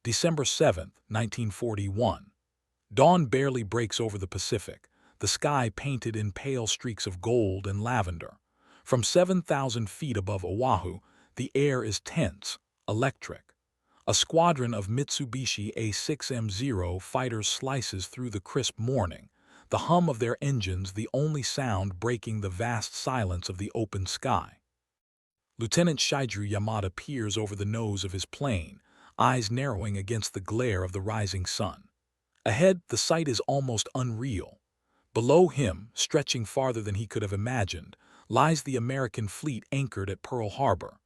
December 7, 1941. Dawn barely breaks over the Pacific, the sky painted in pale streaks of gold and lavender. From 7,000 feet above Oahu, the air is tense, electric. A squadron of Mitsubishi A6M0 fighters slices through the crisp morning, the hum of their engines the only sound breaking the vast silence of the open sky. Lieutenant Shigeru Yamada peers over the nose of his plane, eyes narrowing against the glare of the rising sun. Ahead, the sight is almost unreal. Below him, stretching farther than he could have imagined, lies the American fleet anchored at Pearl Harbor.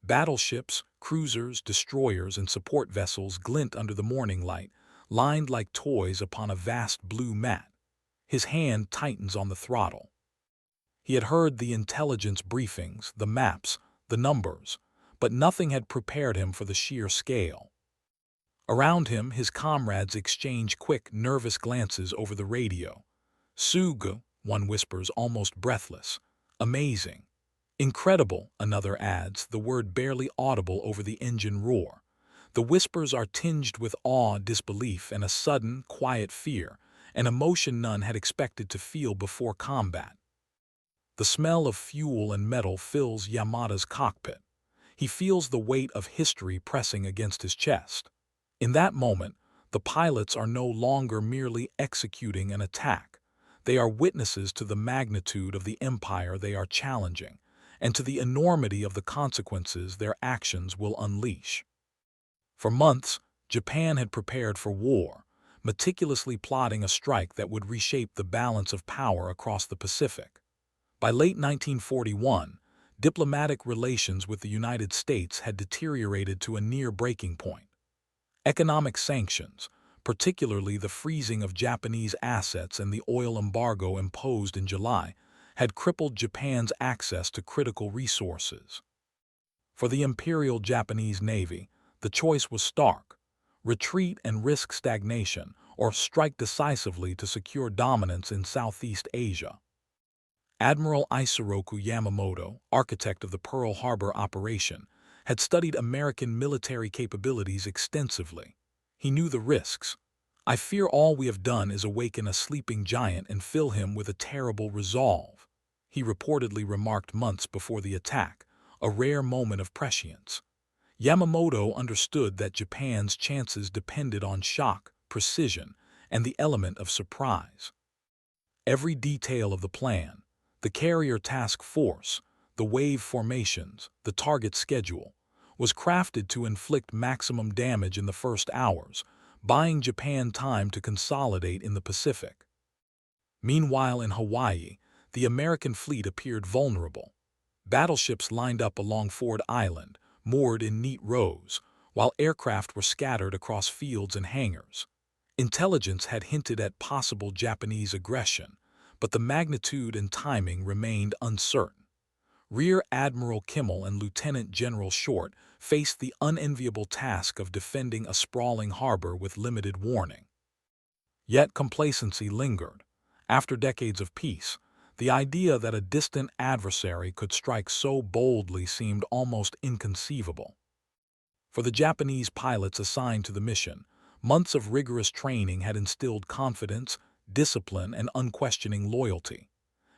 Battleships, cruisers, destroyers, and support vessels glint under the morning light, lined like toys upon a vast blue mat. His hand tightens on the throttle. He had heard the intelligence briefings, the maps, the numbers, but nothing had prepared him for the sheer scale. Around him, his comrades exchange quick, nervous glances over the radio. "Sugu," one whispers, almost breathless. "Amazing." "Incredible," another adds, the word barely audible over the engine roar. The whispers are tinged with awe, disbelief, and a sudden, quiet fear, an emotion none had expected to feel before combat. The smell of fuel and metal fills Yamada's cockpit. He feels the weight of history pressing against his chest. In that moment, the pilots are no longer merely executing an attack. They are witnesses to the magnitude of the empire they are challenging, and to the enormity of the consequences their actions will unleash. For months, Japan had prepared for war, meticulously plotting a strike that would reshape the balance of power across the Pacific. By late 1941, diplomatic relations with the United States had deteriorated to a near breaking point. Economic sanctions, particularly the freezing of Japanese assets and the oil embargo imposed in July, had crippled Japan's access to critical resources. For the Imperial Japanese Navy, the choice was stark: retreat and risk stagnation, or strike decisively to secure dominance in Southeast Asia. Admiral Isoroku Yamamoto, architect of the Pearl Harbor operation, had studied American military capabilities extensively. He knew the risks. "I fear all we have done is awaken a sleeping giant and fill him with a terrible resolve," he reportedly remarked months before the attack, a rare moment of prescience. Yamamoto understood that Japan's chances depended on shock, precision, and the element of surprise. Every detail of the plan, the carrier task force, the wave formations, the target schedule, was crafted to inflict maximum damage in the first hours, buying Japan time to consolidate in the Pacific. Meanwhile, in Hawaii, the American fleet appeared vulnerable. Battleships lined up along Ford Island, moored in neat rows, while aircraft were scattered across fields and hangars. Intelligence had hinted at possible Japanese aggression, but the magnitude and timing remained uncertain. Rear Admiral Kimmel and Lieutenant General Short faced the unenviable task of defending a sprawling harbor with limited warning. Yet complacency lingered. After decades of peace, the idea that a distant adversary could strike so boldly seemed almost inconceivable. For the Japanese pilots assigned to the mission, months of rigorous training had instilled confidence, discipline, and unquestioning loyalty.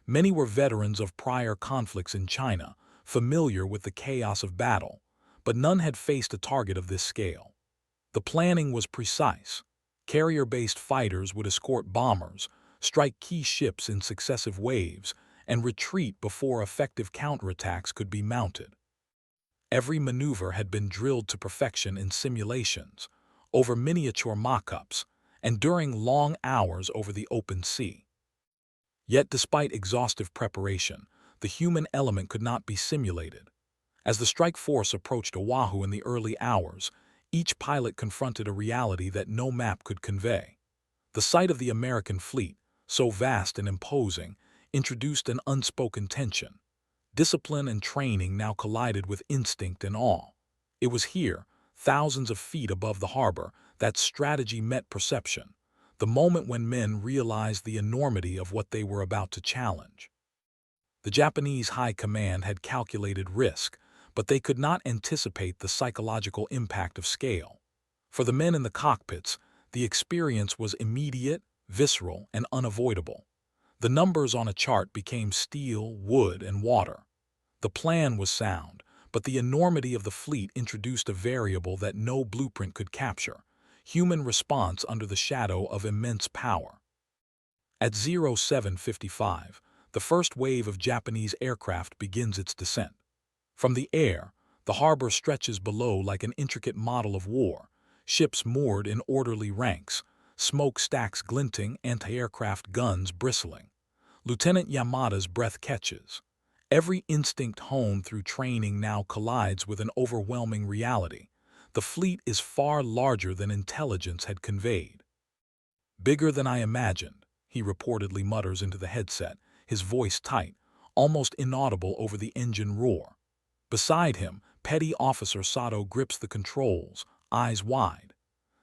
Many were veterans of prior conflicts in China, familiar with the chaos of battle, but none had faced a target of this scale. The planning was precise. Carrier-based fighters would escort bombers, strike key ships in successive waves, and retreat before effective counterattacks could be mounted. Every maneuver had been drilled to perfection in simulations, over miniature mock-ups, and during long hours over the open sea. Yet despite exhaustive preparation, the human element could not be simulated. As the strike force approached Oahu in the early hours, each pilot confronted a reality that no map could convey. The sight of the American fleet, so vast and imposing, introduced an unspoken tension. Discipline and training now collided with instinct and awe. It was here, thousands of feet above the harbor, that strategy met perception, the moment when men realized the enormity of what they were about to challenge. The Japanese High Command had calculated risk, but they could not anticipate the psychological impact of scale. For the men in the cockpits, the experience was immediate, visceral, and unavoidable. The numbers on a chart became steel, wood, and water. The plan was sound, but the enormity of the fleet introduced a variable that no blueprint could capture: human response under the shadow of immense power. At 0755, the first wave of Japanese aircraft begins its descent. From the air, the harbor stretches below like an intricate model of war, ships moored in orderly ranks, smokestacks glinting, anti-aircraft guns bristling. Lieutenant Yamada's breath catches. Every instinct honed through training now collides with an overwhelming reality. The fleet is far larger than intelligence had conveyed. "Bigger than I imagined," he reportedly mutters into the headset, his voice tight, almost inaudible over the engine roar. Beside him, Petty Officer Sato grips the controls, eyes wide.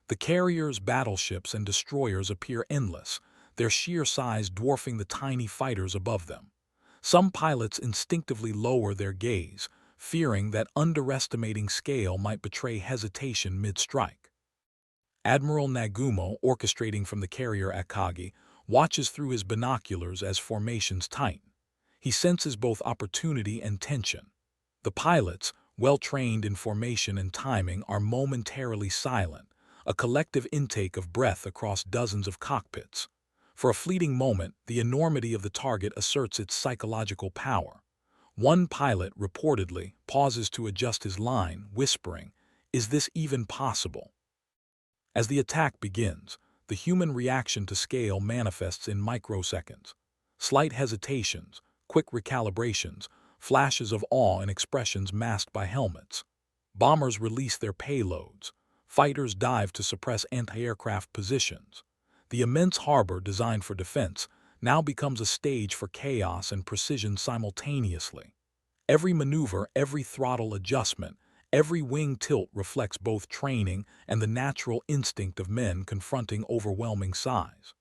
The carriers, battleships, and destroyers appear endless, their sheer size dwarfing the tiny fighters above them. Some pilots instinctively lower their gaze, fearing that underestimating scale might betray hesitation mid-strike. Admiral Nagumo, orchestrating from the carrier Akagi, watches through his binoculars as formations tighten. He senses both opportunity and tension. The pilots, well-trained in formation and timing, are momentarily silent, a collective intake of breath across dozens of cockpits. For a fleeting moment, the enormity of the target asserts its psychological power. One pilot, reportedly, pauses to adjust his line, whispering, "Is this even possible?" As the attack begins, the human reaction to scale manifests in microseconds. Slight hesitations, quick recalibrations, flashes of awe and expressions masked by helmets. Bombers release their payloads. Fighters dive to suppress anti-aircraft positions. The immense harbor, designed for defense, now becomes a stage for chaos and precision simultaneously. Every maneuver, every throttle adjustment, every wing tilt reflects both training and the natural instinct of men confronting overwhelming size.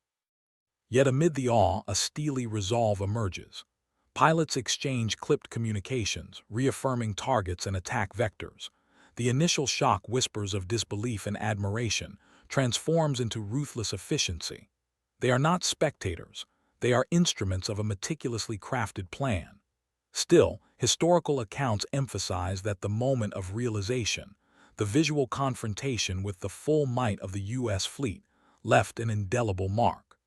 Yet amid the awe, a steely resolve emerges. Pilots exchange clipped communications, reaffirming targets and attack vectors. The initial shock whispers of disbelief and admiration transforms into ruthless efficiency. They are not spectators, they are instruments of a meticulously crafted plan. Still, historical accounts emphasize that the moment of realization, the visual confrontation with the full might of the U.S. fleet, left an indelible mark.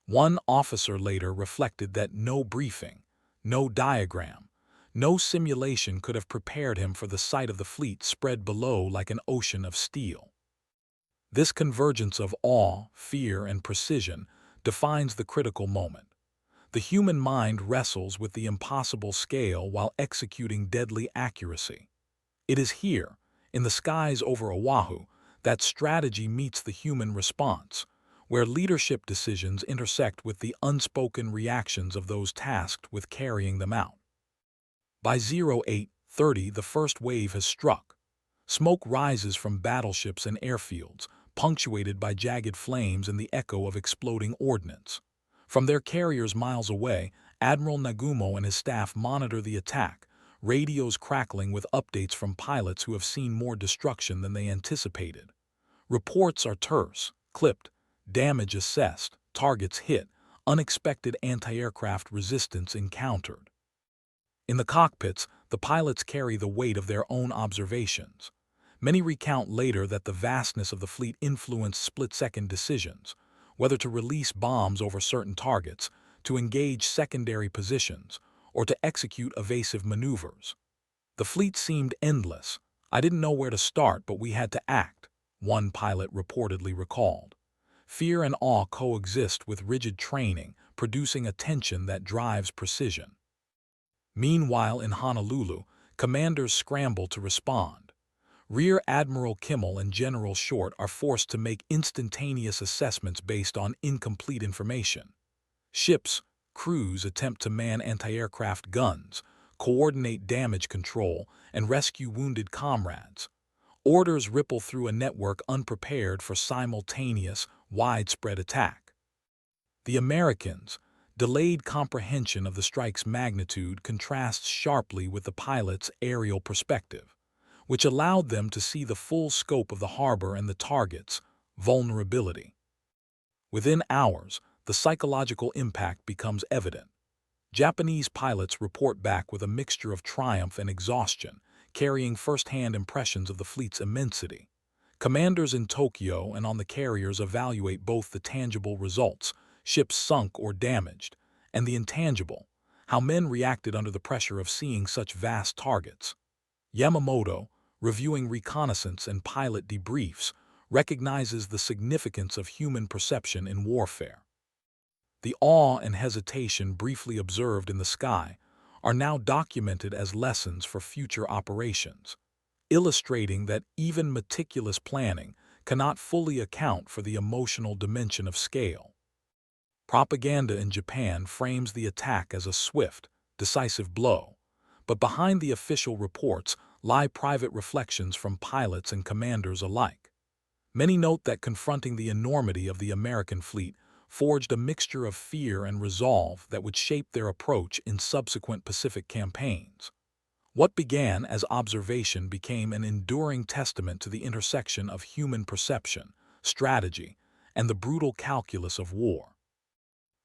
One officer later reflected that no briefing, no diagram, no simulation could have prepared him for the sight of the fleet spread below like an ocean of steel. This convergence of awe, fear, and precision defines the critical moment. The human mind wrestles with the impossible scale while executing deadly accuracy. It is here, in the skies over Oahu, that strategy meets the human response, where leadership decisions intersect with the unspoken reactions of those tasked with carrying them out. By 0830, the first wave has struck. Smoke rises from battleships and airfields, punctuated by jagged flames and the echo of exploding ordnance. From their carriers miles away, Admiral Nagumo and his staff monitor the attack, radios crackling with updates from pilots who have seen more destruction than they anticipated. Reports are terse, clipped, damage assessed, targets hit, unexpected anti-aircraft resistance encountered. In the cockpits, the pilots carry the weight of their own observations. Many recount later that the vastness of the fleet influenced split-second decisions, whether to release bombs over certain targets, to engage secondary positions, or to execute evasive maneuvers. "The fleet seemed endless. I didn't know where to start, but we had to act," one pilot reportedly recalled. Fear and awe coexist with rigid training, producing a tension that drives precision. Meanwhile, in Honolulu, commanders scramble to respond. Rear Admiral Kimmel and General Short are forced to make instantaneous assessments based on incomplete information. Ships, crews attempt to man anti-aircraft guns, coordinate damage control, and rescue wounded comrades. Orders ripple through a network unprepared for simultaneous, widespread attack. The Americans' delayed comprehension of the strike's magnitude contrasts sharply with the pilot's aerial perspective. which allowed them to see the full scope of the harbor and the target's vulnerability. Within hours, the psychological impact becomes evident. Japanese pilots report back with a mixture of triumph and exhaustion, carrying first-hand impressions of the fleet's immensity. Commanders in Tokyo and on the carriers evaluate both the tangible results, ships sunk or damaged, and the intangible, how men reacted under the pressure of seeing such vast targets. Yamamoto, reviewing reconnaissance and pilot debriefs, recognizes the significance of human perception in warfare. The awe and hesitation briefly observed in the sky are now documented as lessons for future operations, illustrating that even meticulous planning cannot fully account for the emotional dimension of scale. Propaganda in Japan frames the attack as a swift, decisive blow, but behind the official reports lie private reflections from pilots and commanders alike. Many note that confronting the enormity of the American fleet forged a mixture of fear and resolve that would shape their approach in subsequent Pacific campaigns. What began as observation became an enduring testament to the intersection of human perception, strategy, and the brutal calculus of war.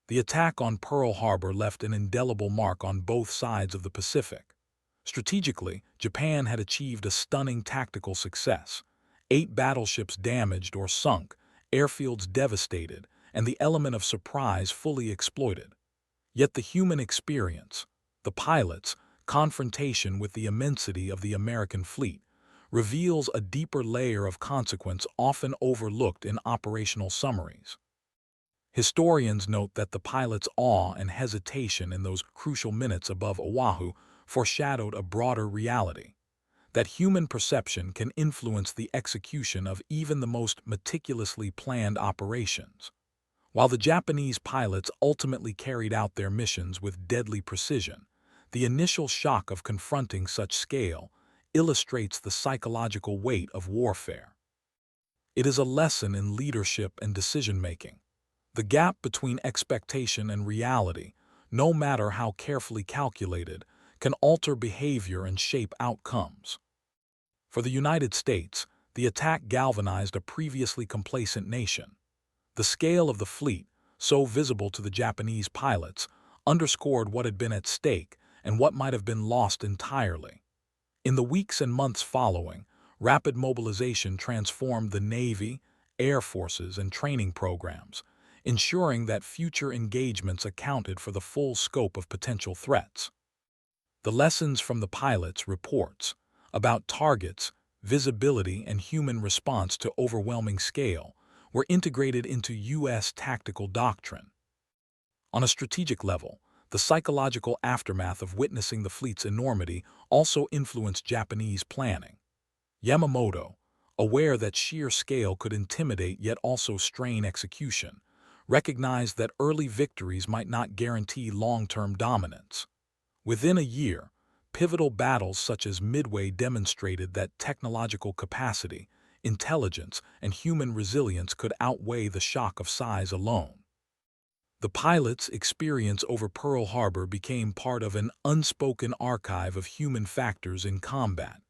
The attack on Pearl Harbor left an indelible mark on both sides of the Pacific. Strategically, Japan had achieved a stunning tactical success. 8 battleships damaged or sunk, airfields devastated, and the element of surprise fully exploited. Yet the human experience, the pilots' confrontation with the immensity of the American fleet, reveals a deeper layer of consequence often overlooked in operational summaries. Historians note that the pilots' awe and hesitation in those crucial minutes above Oahu foreshadowed a broader reality, that human perception can influence the execution of even the most meticulously planned operations. While the Japanese pilots ultimately carried out their missions with deadly precision, the initial shock of confronting such scale illustrates the psychological weight of warfare. It is a lesson in leadership and decision-making. The gap between expectation and reality, no matter how carefully calculated, can alter behavior and shape outcomes. For the United States, the attack galvanized a previously complacent nation. The scale of the fleet, so visible to the Japanese pilots, underscored what had been at stake and what might have been lost entirely. In the weeks and months following, rapid mobilization transformed the Navy, Air Forces, and training programs, ensuring that future engagements accounted for the full scope of potential threats. The lessons from the pilots' reports about targets, visibility, and human response to overwhelming scale were integrated into U.S. tactical doctrine. On a strategic level, the psychological aftermath of witnessing the fleet's enormity also influenced Japanese planning. Yamamoto, aware that sheer scale could intimidate yet also strain execution, recognized that early victories might not guarantee long-term dominance. Within a year, pivotal battles such as Midway demonstrated that technological capacity, intelligence, and human resilience could outweigh the shock of size alone. The pilots' experience over Pearl Harbor became part of an unspoken archive of human factors in combat,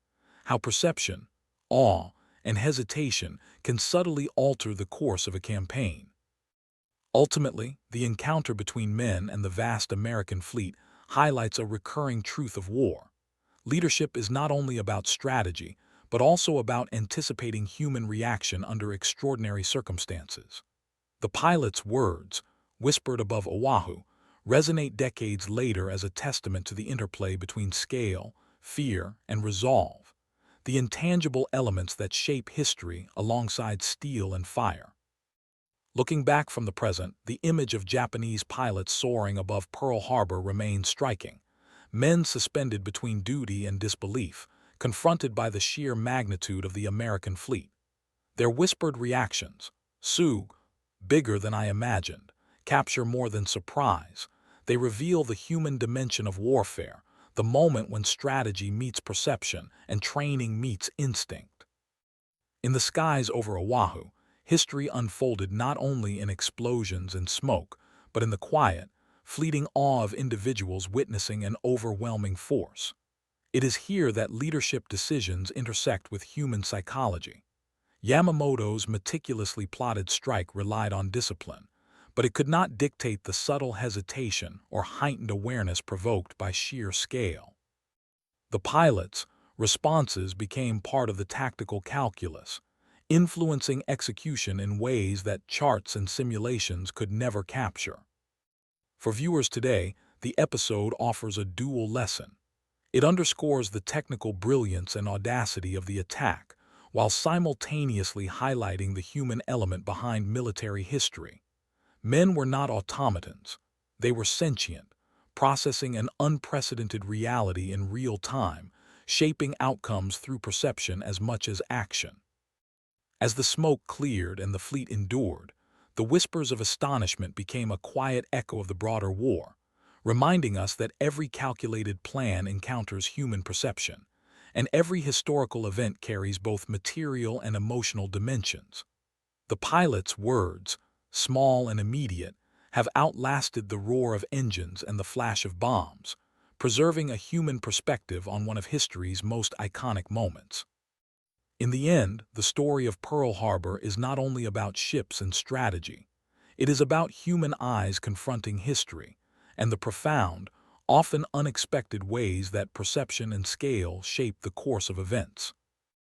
how perception, awe, and hesitation can subtly alter the course of a campaign. Ultimately, the encounter between men and the vast American fleet highlights a recurring truth of war. Leadership is not only about strategy, but also about anticipating human reaction under extraordinary circumstances. The pilot's words, whispered above Oahu, resonate decades later as a testament to the interplay between scale, fear, and resolve, the intangible elements that shape history alongside steel and fire. Looking back from the present, the image of Japanese pilots soaring above Pearl Harbor remains striking. Men suspended between duty and disbelief, confronted by the sheer magnitude of the American fleet. Their whispered reactions, "Sug, bigger than I imagined," capture more than surprise. They reveal the human dimension of warfare, the moment when strategy meets perception and training meets instinct. In the skies over Oahu, history unfolded not only in explosions and smoke, but in the quiet, fleeting awe of individuals witnessing an overwhelming force. It is here that leadership decisions intersect with human psychology. Yamamoto's meticulously plotted strike relied on discipline, but it could not dictate the subtle hesitation or heightened awareness provoked by sheer scale. The pilot's responses became part of the tactical calculus, influencing execution in ways that charts and simulations could never capture. For viewers today, the episode offers a dual lesson. It underscores the technical brilliance and audacity of the attack, while simultaneously highlighting the human element behind military history. Men were not automatons. They were sentient, processing an unprecedented reality in real time, shaping outcomes through perception as much as action. As the smoke cleared and the fleet endured, the whispers of astonishment became a quiet echo of the broader war, reminding us that every calculated plan encounters human perception, and every historical event carries both material and emotional dimensions. The pilot's words, small and immediate, have outlasted the roar of engines and the flash of bombs, preserving a human perspective on one of history's most iconic moments. In the end, the story of Pearl Harbor is not only about ships and strategy. It is about human eyes confronting history, and the profound, often unexpected ways that perception and scale shape the course of events.